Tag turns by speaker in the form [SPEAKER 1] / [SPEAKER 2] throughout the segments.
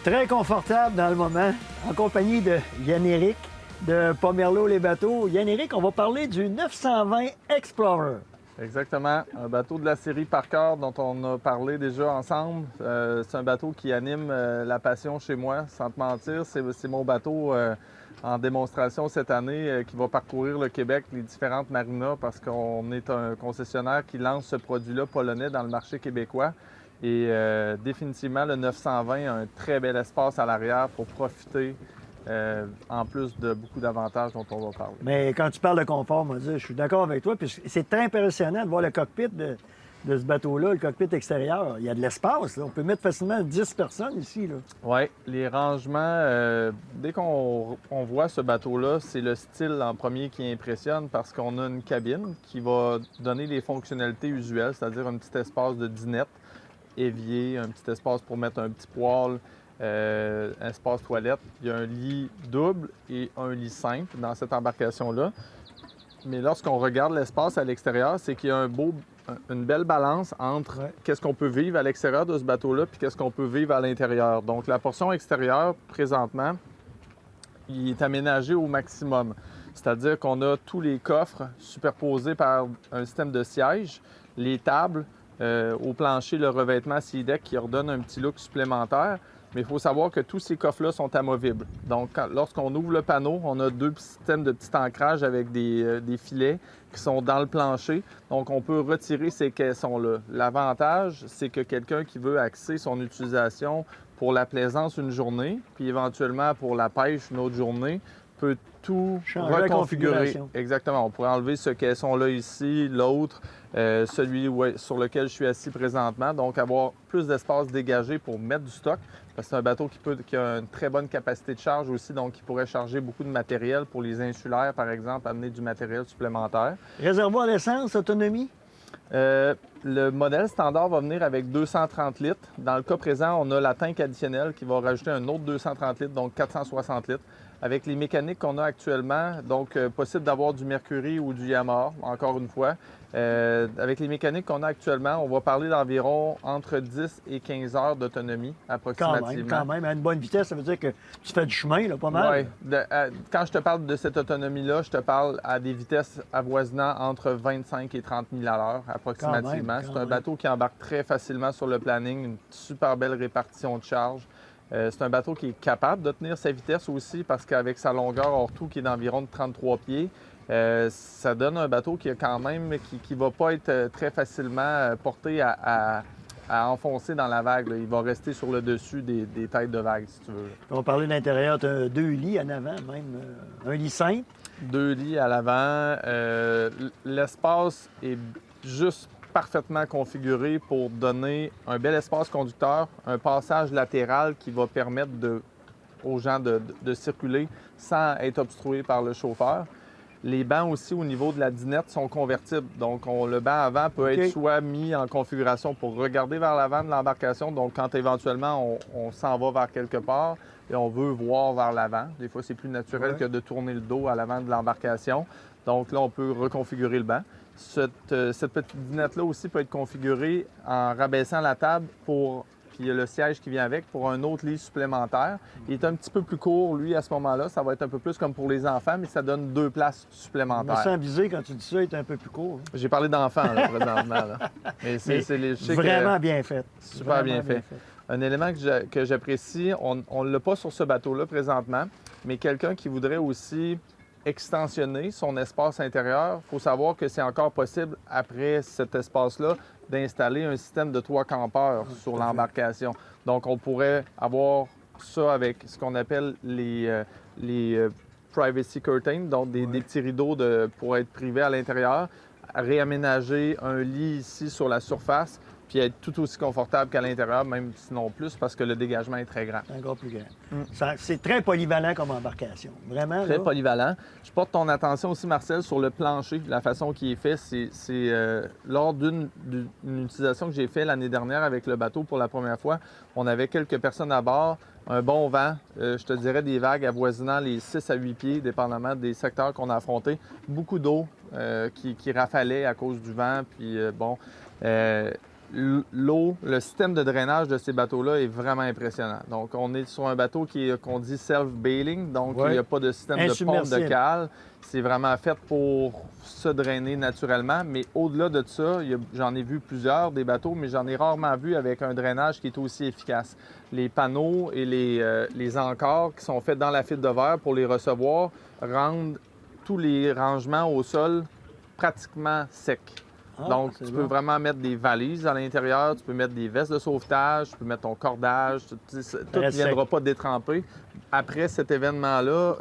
[SPEAKER 1] Très confortable dans le moment, en compagnie de Yann-Éric de Pomerleau Les Bateaux. Yann-Éric, on va parler du 920 Explorer.
[SPEAKER 2] Exactement. Un bateau de la série Parker dont on a parlé déjà ensemble. C'est un bateau qui anime la passion chez moi, sans te mentir. C'est mon bateau en démonstration cette année qui va parcourir le Québec, les différentes marinas, parce qu'on est un concessionnaire qui lance ce produit-là polonais dans le marché québécois. Et définitivement, le 920 a un très bel espace à l'arrière pour profiter, en plus de beaucoup d'avantages dont on va parler.
[SPEAKER 1] Mais quand tu parles de confort, moi, je suis d'accord avec toi. Puis c'est très impressionnant de voir le cockpit de ce bateau-là, le cockpit extérieur. Il y a de l'espace, là. On peut mettre facilement 10 personnes ici, là.
[SPEAKER 2] Oui, les rangements, dès qu'on voit ce bateau-là, c'est le style en premier qui impressionne parce qu'on a une cabine qui va donner les fonctionnalités usuelles, c'est-à-dire un petit espace de dinette, évier, un petit espace pour mettre un petit poêle, espace toilette. Il y a un lit double et un lit simple dans cette embarcation-là. Mais lorsqu'on regarde l'espace à l'extérieur, c'est qu'il y a une belle balance entre qu'est-ce qu'on peut vivre à l'extérieur de ce bateau-là puis qu'est-ce qu'on peut vivre à l'intérieur. Donc, la portion extérieure, présentement, il est aménagé au maximum. C'est-à-dire qu'on a tous les coffres superposés par un système de sièges, les tables, au plancher, le revêtement SeaDeck qui redonne un petit look supplémentaire. Mais il faut savoir que tous ces coffres-là sont amovibles. Donc, lorsqu'on ouvre le panneau, on a deux systèmes de petit ancrage avec des filets qui sont dans le plancher. Donc, on peut retirer ces caissons-là. L'avantage, c'est que quelqu'un qui veut axer son utilisation pour la plaisance une journée, puis éventuellement pour la pêche une autre journée, peut tout
[SPEAKER 1] Changer la
[SPEAKER 2] reconfigurer.
[SPEAKER 1] configuration.
[SPEAKER 2] Exactement. On pourrait enlever ce caisson-là ici, l'autre, celui sur lequel je suis assis présentement. Donc, avoir plus d'espace dégagé pour mettre du stock. Parce que c'est un bateau qui a une très bonne capacité de charge aussi, donc qui pourrait charger beaucoup de matériel pour les insulaires, par exemple, amener du matériel supplémentaire.
[SPEAKER 1] Réservoir d'essence, autonomie?
[SPEAKER 2] Le modèle standard va venir avec 230 litres. Dans le cas présent, on a la tank additionnelle qui va rajouter un autre 230 litres, donc 460 litres. Avec les mécaniques qu'on a actuellement, donc possible d'avoir du Mercury ou du Yamaha, encore une fois. Avec les mécaniques qu'on a actuellement, on va parler d'environ entre 10 et 15 heures d'autonomie, approximativement.
[SPEAKER 1] Quand même, à une bonne vitesse, ça veut dire que tu fais du chemin, là, pas mal.
[SPEAKER 2] Oui. Quand je te parle de cette autonomie-là, je te parle à des vitesses avoisinant entre 25 et 30 000 à l'heure, approximativement. C'est un bateau qui embarque très facilement sur le planning, une super belle répartition de charge. C'est un bateau qui est capable de tenir sa vitesse aussi parce qu'avec sa longueur hors tout qui est d'environ de 33 pieds, ça donne un bateau qui a quand même qui va pas être très facilement porté à enfoncer dans la vague, là. Il va rester sur le dessus des têtes de vague, si tu veux.
[SPEAKER 1] On va parler de l'intérieur, tu as 2 lits en avant, même. Un lit simple.
[SPEAKER 2] 2 lits à l'avant. L'espace est juste parfaitement configuré pour donner un bel espace conducteur, un passage latéral qui va permettre aux gens de circuler sans être obstrués par le chauffeur. Les bancs aussi au niveau de la dinette sont convertibles. Donc, le banc avant peut être soit mis en configuration pour regarder vers l'avant de l'embarcation. Donc, quand éventuellement on s'en va vers quelque part et on veut voir vers l'avant, des fois c'est plus naturel que de tourner le dos à l'avant de l'embarcation. Donc là, on peut reconfigurer le banc. Cette petite dinette-là aussi peut être configurée en rabaissant la table puis il y a le siège qui vient avec pour un autre lit supplémentaire. Il est un petit peu plus court, lui, à ce moment-là. Ça va être un peu plus comme pour les enfants, mais ça donne 2 places
[SPEAKER 1] Je me
[SPEAKER 2] supplémentaires.
[SPEAKER 1] sens visé quand tu dis ça, il est un peu plus court.
[SPEAKER 2] J'ai parlé d'enfants, là, présentement. Là. Mais je sais
[SPEAKER 1] Vraiment bien fait.
[SPEAKER 2] Super
[SPEAKER 1] Vraiment
[SPEAKER 2] bien fait. Un élément que j'apprécie, on ne l'a pas sur ce bateau-là présentement, mais quelqu'un qui voudrait aussi extensionner son espace intérieur, il faut savoir que c'est encore possible, après cet espace-là, d'installer un système de 3 campeurs sur l'embarcation. Donc, on pourrait avoir ça avec ce qu'on appelle les privacy curtains, donc des petits rideaux pour être privé à l'intérieur, réaménager un lit ici sur la surface, puis être tout aussi confortable qu'à l'intérieur, même sinon plus, parce que le dégagement est très grand.
[SPEAKER 1] C'est encore plus grand. C'est très polyvalent comme embarcation. Vraiment,
[SPEAKER 2] Très
[SPEAKER 1] là.
[SPEAKER 2] polyvalent. Je porte ton attention aussi, Marcel, sur le plancher. La façon qui est fait, c'est lors d'une utilisation que j'ai faite l'année dernière avec le bateau pour la première fois, on avait quelques personnes à bord, un bon vent, je te dirais des vagues avoisinant les 6 à 8 pieds, dépendamment des secteurs qu'on a affrontés. Beaucoup d'eau qui rafalait à cause du vent, puis l'eau, le système de drainage de ces bateaux-là est vraiment impressionnant. Donc, on est sur un bateau qu'on dit self-bailing, donc il n'y a pas de système de pompe de
[SPEAKER 1] Insubmersible.
[SPEAKER 2] cale. C'est vraiment fait pour se drainer naturellement. Mais au-delà de ça, j'en ai vu plusieurs des bateaux, mais j'en ai rarement vu avec un drainage qui est aussi efficace. Les panneaux et les encores qui sont faits dans la fibre de verre pour les recevoir rendent tous les rangements au sol pratiquement secs. Donc, tu peux vraiment mettre des valises à l'intérieur, tu peux mettre des vestes de sauvetage, tu peux mettre ton cordage, tout ne viendra pas détremper. Après cet événement-là,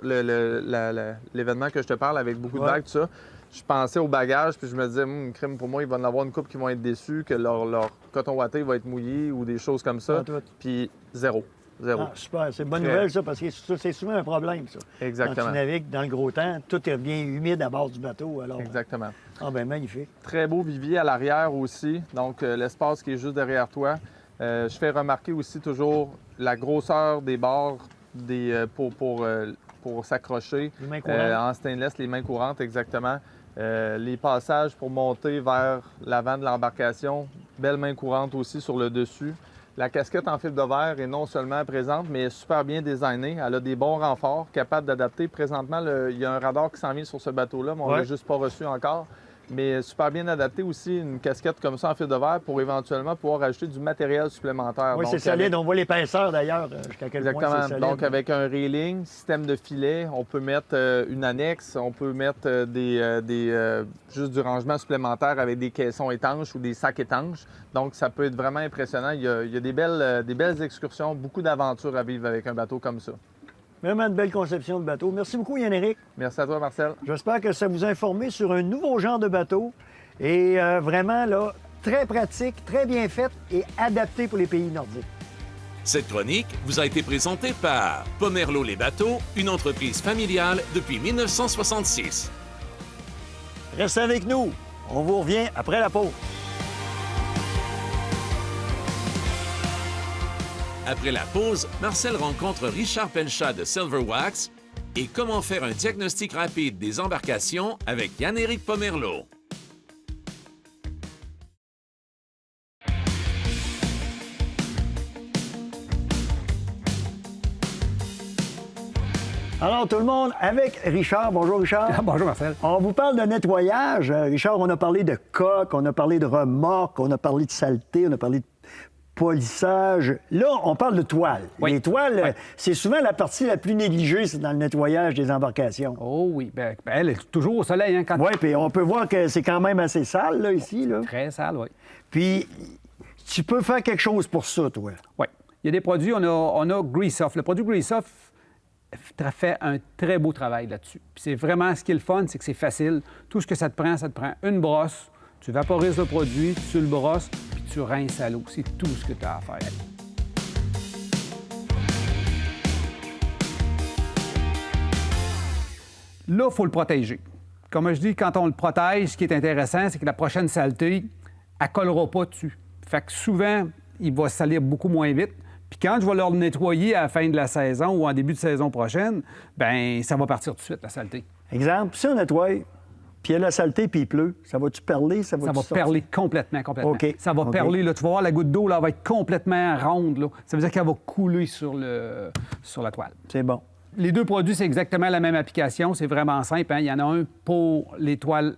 [SPEAKER 2] l'événement que je te parle avec beaucoup de vagues, tout ça, je pensais au bagage, puis je me disais, crime, pour moi, il va y en avoir une couple qui vont être déçus, que leur coton ouaté va être mouillé ou des choses comme ça. Puis zéro.
[SPEAKER 1] Ah, super, c'est une bonne nouvelle, ça, parce que c'est souvent un problème, ça.
[SPEAKER 2] Exactement.
[SPEAKER 1] Quand tu navigues dans le gros temps, tout devient humide à bord du bateau. Alors...
[SPEAKER 2] Exactement.
[SPEAKER 1] Ah, bien, magnifique.
[SPEAKER 2] Très beau vivier à l'arrière aussi, donc l'espace qui est juste derrière toi. Je fais remarquer aussi toujours la grosseur des barres pour s'accrocher.
[SPEAKER 1] Les mains courantes.
[SPEAKER 2] En stainless, les mains courantes, exactement. Les passages pour monter vers l'avant de l'embarcation, belle main courante aussi sur le dessus. La casquette en fibre de verre est non seulement présente, mais est super bien designée. Elle a des bons renforts, capables d'adapter. Présentement, il y a un radar qui s'en vient sur ce bateau-là, mais on ne l'a juste pas reçu encore. Mais super bien adapté aussi, une casquette comme ça en fibre de verre pour éventuellement pouvoir ajouter du matériel supplémentaire.
[SPEAKER 1] Oui, c'est solide. On voit l'épaisseur d'ailleurs, jusqu'à quel point c'est solide.
[SPEAKER 2] Donc, avec un railing, système de filet, on peut mettre une annexe, on peut mettre juste du rangement supplémentaire avec des caissons étanches ou des sacs étanches. Donc, ça peut être vraiment impressionnant. Il y a des belles excursions, beaucoup d'aventures à vivre avec un bateau comme ça.
[SPEAKER 1] Vraiment une belle conception de bateau. Merci beaucoup, Yann-Éric.
[SPEAKER 2] Merci à toi, Marcel.
[SPEAKER 1] J'espère que ça vous a informé sur un nouveau genre de bateau. Et vraiment, là, très pratique, très bien fait et adapté pour les pays nordiques.
[SPEAKER 3] Cette chronique vous a été présentée par Pomerleau les bateaux, une entreprise familiale depuis 1966.
[SPEAKER 1] Restez avec nous. On vous revient après la pause.
[SPEAKER 3] Après la pause, Marcel rencontre Richard Pelchat de Silverwax et comment faire un diagnostic rapide des embarcations avec Yann-Éric Pomerleau.
[SPEAKER 1] Alors, tout le monde, avec Richard. Bonjour, Richard.
[SPEAKER 4] Bonjour, Marcel.
[SPEAKER 1] On vous parle de nettoyage. Richard, on a parlé de coque, on a parlé de remorque, on a parlé de saleté, on a parlé de polissage. Là, on parle de toile.
[SPEAKER 4] Oui.
[SPEAKER 1] Les toiles, c'est souvent la partie la plus négligée, c'est dans le nettoyage des embarcations.
[SPEAKER 4] Oh oui, ben, elle est toujours au soleil. Hein,
[SPEAKER 1] Oui, puis on peut voir que c'est quand même assez sale, là, ici. Là.
[SPEAKER 4] Très sale, oui.
[SPEAKER 1] Puis, tu peux faire quelque chose pour ça, toi.
[SPEAKER 4] Oui. Il y a des produits, on a Greasoff. Le produit Greasoff fait un très beau travail là-dessus. Puis c'est vraiment ce qui est le fun, c'est que c'est facile. Tout ce que ça te prend une brosse, tu vaporises le produit, tu le brosses, puis tu rinces à l'eau. C'est tout ce que tu as à faire. Là, il faut le protéger. Comme je dis, quand on le protège, ce qui est intéressant, c'est que la prochaine saleté, elle ne collera pas dessus. Fait que souvent, il va salir beaucoup moins vite. Puis quand je vais le nettoyer à la fin de la saison ou en début de saison prochaine, bien, ça va partir tout de suite, la saleté.
[SPEAKER 1] Exemple, si on nettoie, puis il y a la saleté, puis il pleut, ça va-tu perler? Ça va
[SPEAKER 4] perler complètement.
[SPEAKER 1] OK.
[SPEAKER 4] Ça va perler. Là, tu vas voir, la goutte d'eau là, va être complètement ronde. Là. Ça veut dire qu'elle va couler sur la toile.
[SPEAKER 1] C'est bon.
[SPEAKER 4] Les deux produits, c'est exactement la même application. C'est vraiment simple. Hein? Il y en a un pour les toiles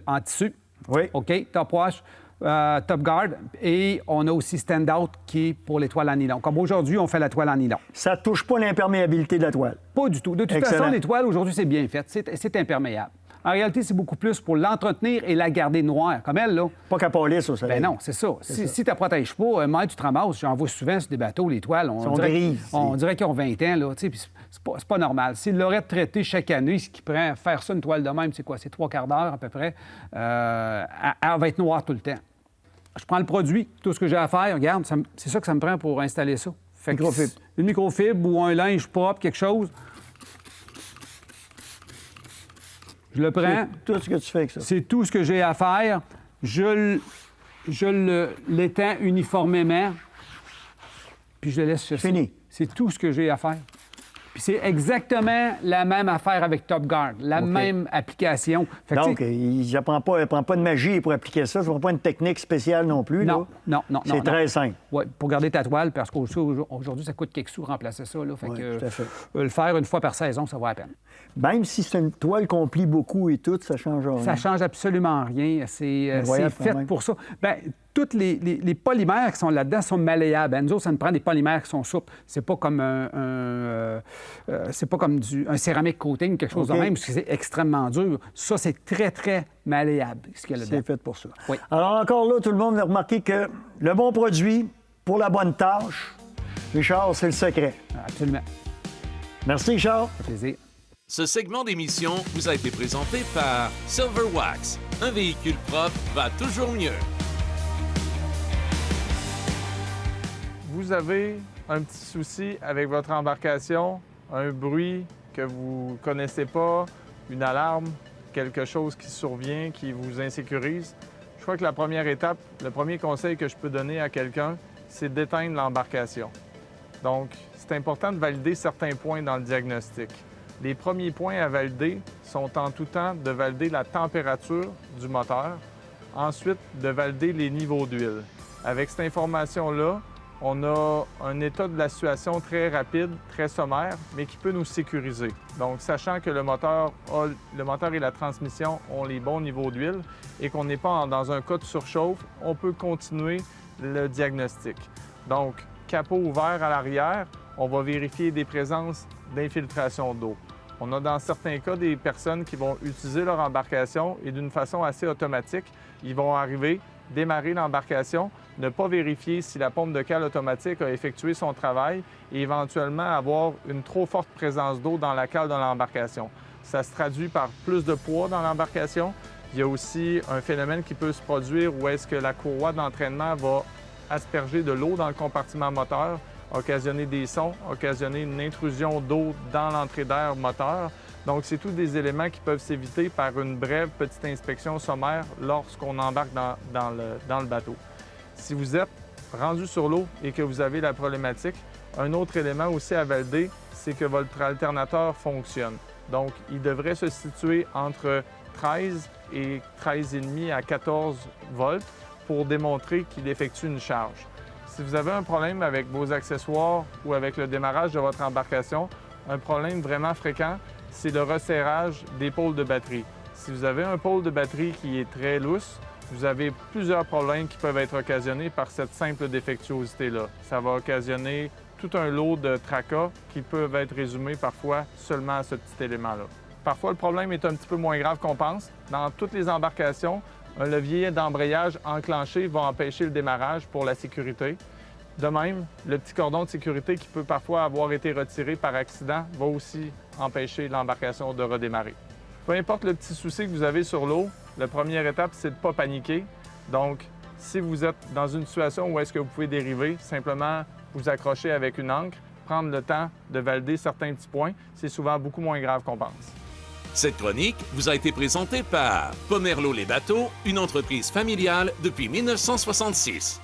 [SPEAKER 4] en tissu.
[SPEAKER 1] Oui.
[SPEAKER 4] OK? Top Wash. Top Guard, et on a aussi Stand Out qui est pour les toiles en nylon. Comme aujourd'hui, on fait la toile en nylon.
[SPEAKER 1] Ça ne touche pas l'imperméabilité de la toile.
[SPEAKER 4] Pas du tout. De toute façon, les toiles, aujourd'hui, c'est bien fait. C'est imperméable. En réalité, c'est beaucoup plus pour l'entretenir et la garder noire, comme elle, là.
[SPEAKER 1] Pas qu'à pâlisse au soleil.
[SPEAKER 4] Ben non, c'est ça. Si tu ne protèges pas, tu te ramasses. J'en vois souvent sur des bateaux, les toiles. On dirait qu'ils ont 20 ans, là. C'est pas normal. S'ils l'auraient traité chaque année, ce qui prend faire ça, une toile de même, c'est quoi? C'est 3/4 d'heure à peu près. Elle va être noire tout le temps. Je prends le produit, tout ce que j'ai à faire, regarde, c'est ça que ça me prend pour installer ça.
[SPEAKER 1] Microfibre.
[SPEAKER 4] Une microfibre ou un linge propre, quelque chose. Je le prends.
[SPEAKER 1] C'est tout ce que tu fais avec ça.
[SPEAKER 4] C'est tout ce que j'ai à faire. Je l'étends uniformément, puis je le laisse sur ça.
[SPEAKER 1] Fini.
[SPEAKER 4] C'est tout ce que j'ai à faire. Puis c'est exactement la même affaire avec Top Guard, la même application. Fait que,
[SPEAKER 1] Donc, il n'apprend pas de magie pour appliquer ça. Ça ne prend pas une technique spéciale non plus.
[SPEAKER 4] Non.
[SPEAKER 1] C'est très simple.
[SPEAKER 4] Oui, pour garder ta toile, parce qu'aujourd'hui, ça coûte quelques sous remplacer ça. Là, fait que,
[SPEAKER 1] tout à fait.
[SPEAKER 4] Le faire une fois par saison, ça vaut la peine.
[SPEAKER 1] Même si c'est une toile qu'on plie beaucoup et tout, ça change rien.
[SPEAKER 4] Ça change absolument rien. C'est fait pour ça. Bien, tous les polymères qui sont là-dedans sont malléables. À nous autres, ça nous prend des polymères qui sont souples. C'est pas comme un céramique coating, quelque chose de même, parce que c'est extrêmement dur. Ça, c'est très, très malléable, ce qu'il y a là-dedans.
[SPEAKER 1] C'est fait pour ça.
[SPEAKER 4] Oui.
[SPEAKER 1] Alors, encore là, tout le monde a remarqué que le bon produit pour la bonne tâche, Richard, c'est le secret.
[SPEAKER 4] Absolument.
[SPEAKER 1] Merci, Richard.
[SPEAKER 4] Ça fait plaisir.
[SPEAKER 3] Ce segment d'émission vous a été présenté par Silver Wax. Un véhicule propre va toujours mieux.
[SPEAKER 2] Vous avez un petit souci avec votre embarcation, un bruit que vous ne connaissez pas, une alarme, quelque chose qui survient, qui vous insécurise. Je crois que la première étape, le premier conseil que je peux donner à quelqu'un, c'est d'éteindre l'embarcation. Donc, c'est important de valider certains points dans le diagnostic. Les premiers points à valider sont en tout temps de valider la température du moteur, ensuite de valider les niveaux d'huile. Avec cette information-là, on a un état de la situation très rapide, très sommaire, mais qui peut nous sécuriser. Donc, sachant que le moteur et la transmission ont les bons niveaux d'huile et qu'on n'est pas dans un cas de surchauffe, on peut continuer le diagnostic. Donc, capot ouvert à l'arrière, on va vérifier des présences d'infiltration d'eau. On a dans certains cas des personnes qui vont utiliser leur embarcation et d'une façon assez automatique, ils vont arriver, démarrer l'embarcation, ne pas vérifier si la pompe de cale automatique a effectué son travail et éventuellement avoir une trop forte présence d'eau dans la cale de l'embarcation. Ça se traduit par plus de poids dans l'embarcation. Il y a aussi un phénomène qui peut se produire où est-ce que la courroie d'entraînement va asperger de l'eau dans le compartiment moteur, occasionner des sons, occasionner une intrusion d'eau dans l'entrée d'air moteur. Donc, c'est tous des éléments qui peuvent s'éviter par une brève petite inspection sommaire lorsqu'on embarque dans le bateau. Si vous êtes rendu sur l'eau et que vous avez la problématique, un autre élément aussi à valider, c'est que votre alternateur fonctionne. Donc, il devrait se situer entre 13 et 13,5 à 14 volts pour démontrer qu'il effectue une charge. Si vous avez un problème avec vos accessoires ou avec le démarrage de votre embarcation, un problème vraiment fréquent, c'est le resserrage des pôles de batterie. Si vous avez un pôle de batterie qui est très lousse, vous avez plusieurs problèmes qui peuvent être occasionnés par cette simple défectuosité-là. Ça va occasionner tout un lot de tracas qui peuvent être résumés parfois seulement à ce petit élément-là. Parfois, le problème est un petit peu moins grave qu'on pense. Dans toutes les embarcations, un levier d'embrayage enclenché va empêcher le démarrage pour la sécurité. De même, le petit cordon de sécurité qui peut parfois avoir été retiré par accident va aussi empêcher l'embarcation de redémarrer. Peu importe le petit souci que vous avez sur l'eau, la première étape, c'est de ne pas paniquer. Donc, si vous êtes dans une situation où est-ce que vous pouvez dériver, simplement vous accrocher avec une ancre, prendre le temps de valider certains petits points, c'est souvent beaucoup moins grave qu'on pense.
[SPEAKER 3] Cette chronique vous a été présentée par Pomerleau les bateaux, une entreprise familiale depuis 1966.